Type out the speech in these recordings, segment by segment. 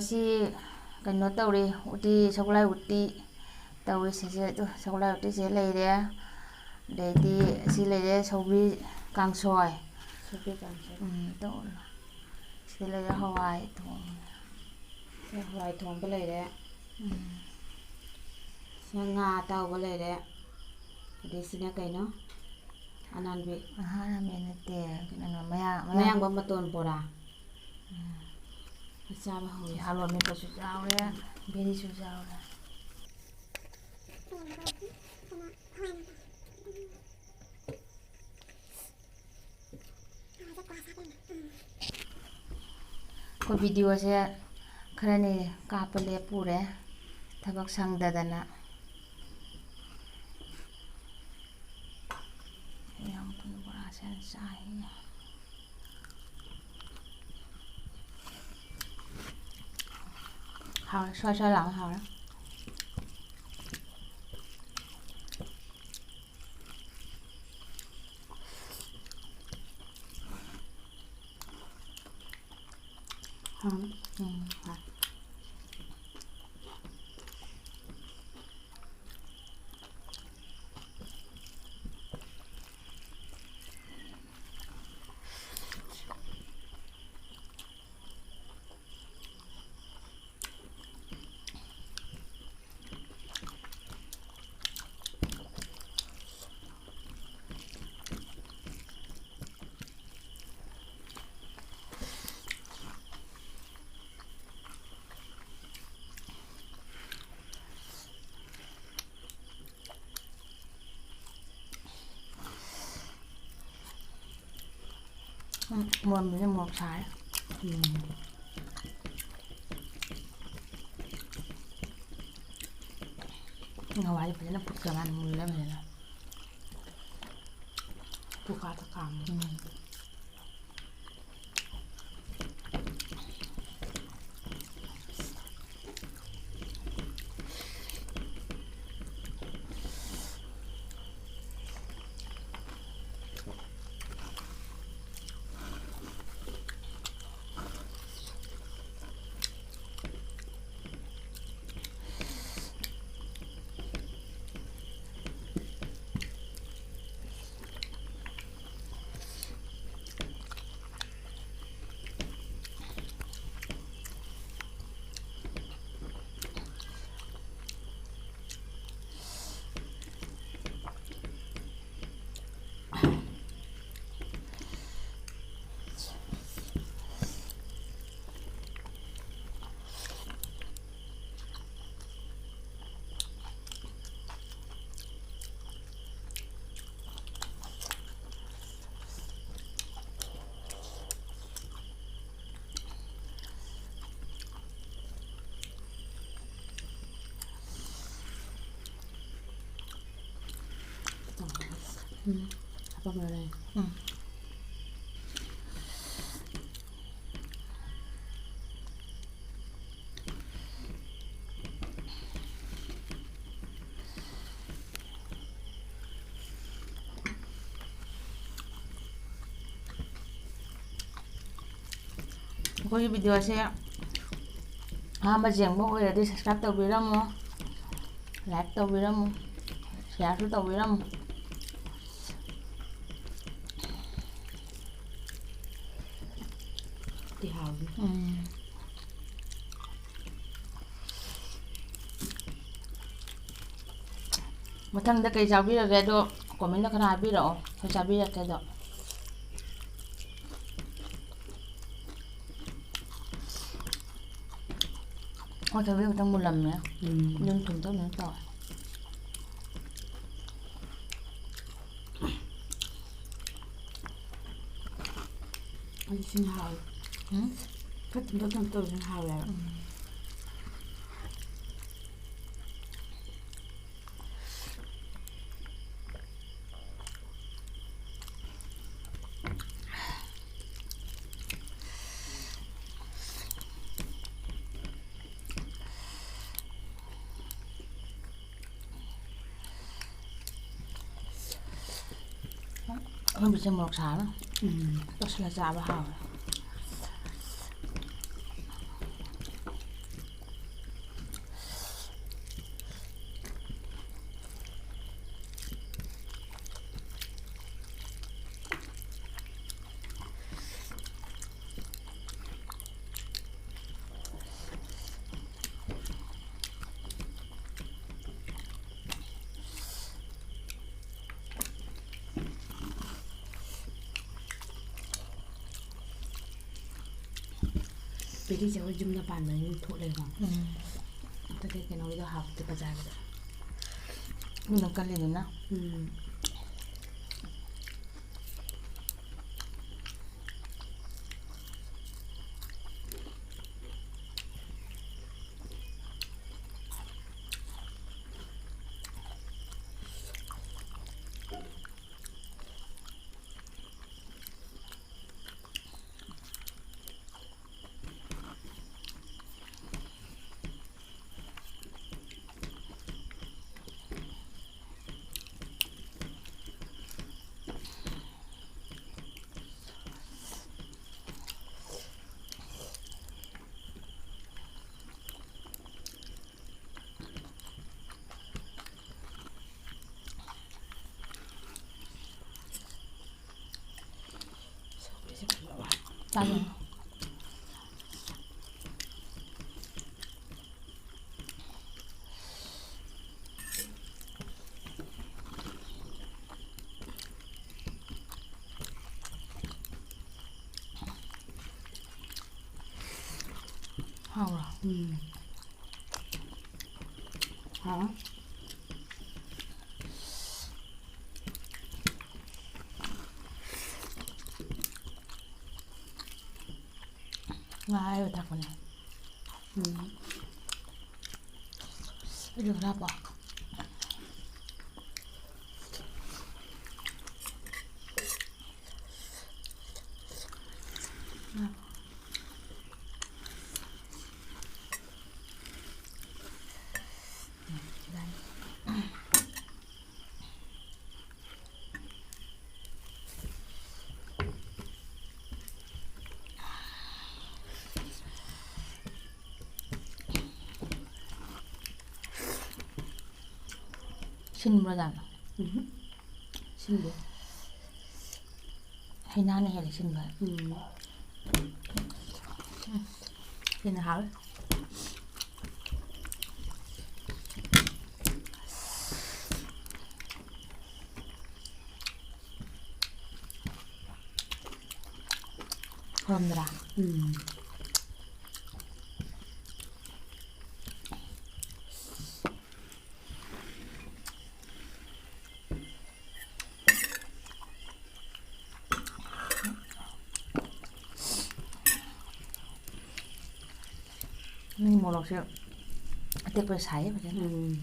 ꯉꯁꯤ ꯀꯩꯅꯣ ꯇꯧꯔꯤ ꯎꯇꯤ ꯁꯒꯣꯜꯍꯋꯥꯏ ꯎꯇꯤ ꯇꯧꯋꯤ ꯁꯤꯁꯦ ꯁꯒꯣꯜꯍꯋꯥꯏ ꯎꯇꯤꯁꯦ ꯂꯩꯔꯦ ꯑꯗꯩꯗꯤ ꯑꯁꯤ ꯂꯩꯔꯦ ꯁꯧꯒ꯭ꯔꯤ ꯀꯥꯡꯁꯣꯏ ꯁꯤꯗ ꯂꯩꯔꯦ ꯍꯋꯥꯏ ꯊꯣꯡꯕ ꯂꯩꯔꯦ ꯁꯤꯅ ꯉꯥ ꯑꯇꯥꯎꯕ ꯂꯩꯔꯦ ꯑꯗꯩ ꯁꯤꯅ ꯀꯩꯅꯣ ꯑꯅꯥꯟꯕꯤ ꯅꯠꯇꯦ ꯀꯩꯅꯣ ꯃꯌꯥꯡꯕ ꯃꯇꯣꯟ ꯕꯣꯔꯥ ꯆꯥꯕ ꯍꯧꯋꯤ ꯍꯂꯨꯋꯥ ꯃꯦꯠꯄꯁꯨ ꯌꯥꯎꯔꯦ ꯕꯦꯔꯤꯁꯨ ꯌꯥꯎꯔꯦ ꯑꯩꯈꯣꯏ ꯚꯤꯗꯤꯑꯣꯁꯦ ꯈꯔꯅꯤ ꯀꯥꯞꯄ ꯂꯦꯞꯄꯨꯔꯦ ꯊꯕꯛ ꯁꯪꯗꯗꯅ ꯕꯣꯔꯥꯁꯦ ꯆꯥꯏ ꯍꯥꯎꯔꯦ ꯁ꯭ꯋꯥꯏ ꯁ꯭ꯋꯥꯏ ꯂꯥꯎꯅ ꯍꯥꯎꯔꯦ ꯃꯣꯟꯕꯁꯦ ꯃꯣꯔꯣꯛ ꯁꯥꯔꯦ ꯍꯋꯥꯏꯁꯦ ꯐꯖꯅ ꯐꯨꯠꯈ꯭ꯔꯀꯥꯟꯗ ꯃꯨꯜꯂꯦ ꯐꯖꯅ ꯀꯨꯀꯥꯔꯗ ꯀꯥꯝꯃꯦ ꯍꯥꯞꯄꯝꯃꯔꯣꯏ ꯑꯩꯈꯣꯏꯒꯤ ꯚꯤꯗꯤꯑꯣꯁꯦ ꯑꯍꯥꯟꯕ ꯌꯦꯡꯕ ꯑꯣꯏꯔꯗꯤ ꯁꯕꯁꯀ꯭ꯔꯥꯏꯕ ꯇꯧꯕꯤꯔꯝꯃꯨ ꯂꯥꯏꯛ ꯇꯧꯕꯤꯔꯝꯃꯨ ꯁꯤꯌꯥꯔꯁꯨ ꯇꯧꯕꯤꯔꯝꯃꯨ ꯍꯥꯎꯅꯤ ꯃꯊꯪꯗ ꯀꯩ ꯆꯥꯕꯤꯔꯒꯦ ꯑꯗꯣ ꯀꯣꯃꯦꯟꯇ ꯈꯔ ꯍꯥꯏꯕꯤꯔꯛꯑꯣ ꯑꯩꯈꯣꯏ ꯆꯥꯕꯤꯔꯛꯀꯦ ꯑꯗꯣ ꯊꯕꯤ ꯈꯛꯇꯪ ꯃꯨꯜꯂꯝꯃꯦ ꯑꯗꯨꯝ ꯊꯨꯝ ꯇꯧꯅ ꯇꯧꯋꯦ ꯑꯗꯨ ꯁꯤꯅ ꯍꯥꯎꯋꯦ ꯈꯔ ꯊꯨꯝꯇꯛ ꯇꯧꯕꯁꯤꯅ ꯍꯥꯎꯋꯦ ꯍꯥꯏꯕ ꯑꯍꯨꯝꯕꯁꯦ ꯃꯣꯔꯣꯛ ꯁꯥꯔ ꯇꯣꯠꯁꯤꯜꯂ ꯆꯥꯕ ꯍꯥꯎꯋꯦ ꯕꯦꯔꯤꯁꯦ ꯑꯩꯈꯣꯏ ꯌꯨꯝꯗ ꯄꯥꯟꯕꯅꯤꯅ ꯊꯣꯠꯂꯦꯀꯣ ꯑꯇꯩ ꯀꯩꯅꯣꯒꯤꯗꯣ ꯍꯥꯞꯇꯦ ꯕꯖꯥꯔꯒꯤꯗ ꯃꯤꯅ ꯀꯜꯂꯤꯗꯅ 짜증. 하오라. hả Nga ayaw tako niya. Ayaw na po. 신물하잖아. 신기해. 해나는 해를 신물. Xin hỏi. 그럼더라. Nhưng một lọc rượu tiếc phải sấy vậy chứ.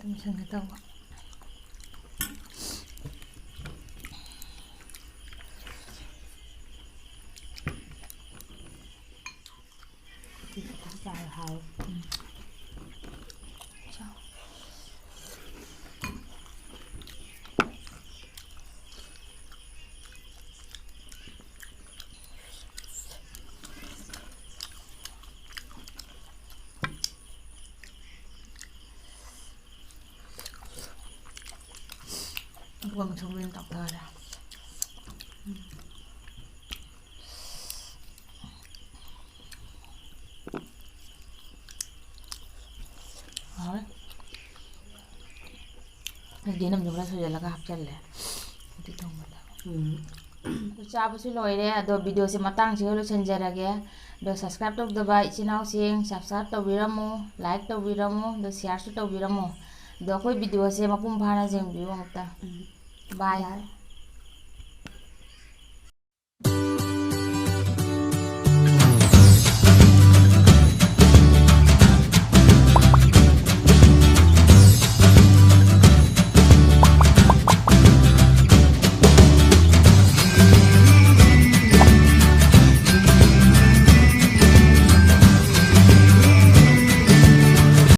좀 생겼다고. Dài hầu. Chào. Vâng, trong viên tóc thơ ra. Rồi. Cái gì nằm trong lá sôi là cái hấp chân lẹ. Tí thông mà. ꯑꯗꯨ ꯆꯥꯕꯁꯨ ꯂꯣꯏꯔꯦ ꯑꯗꯣ ꯚꯤꯗꯤꯑꯣꯁꯦ ꯃꯇꯥꯡꯁꯤꯒ ꯂꯣꯏꯁꯤꯟꯖꯔꯒꯦ ꯑꯗꯣ subscribe ꯇꯧꯗꯕ ꯏꯆꯤꯜ ꯏꯅꯥꯎꯁꯤꯡ subscribe ꯇꯧꯕꯤꯔꯝꯃꯨ like ꯇꯧꯕꯤꯔꯝꯃꯨ ꯑꯗꯣ ꯁꯤꯌꯥꯔꯁꯨ ꯇꯧꯕꯤꯔꯝꯃꯨ ꯑꯗꯣ ꯑꯩꯈꯣꯏ ꯚꯤꯗꯤꯑꯣꯁꯦ ꯃꯄꯨꯡ ꯐꯥꯅ ꯌꯦꯡꯕꯤꯌꯨ ꯑꯃꯨꯛꯇ ꯕꯥꯏ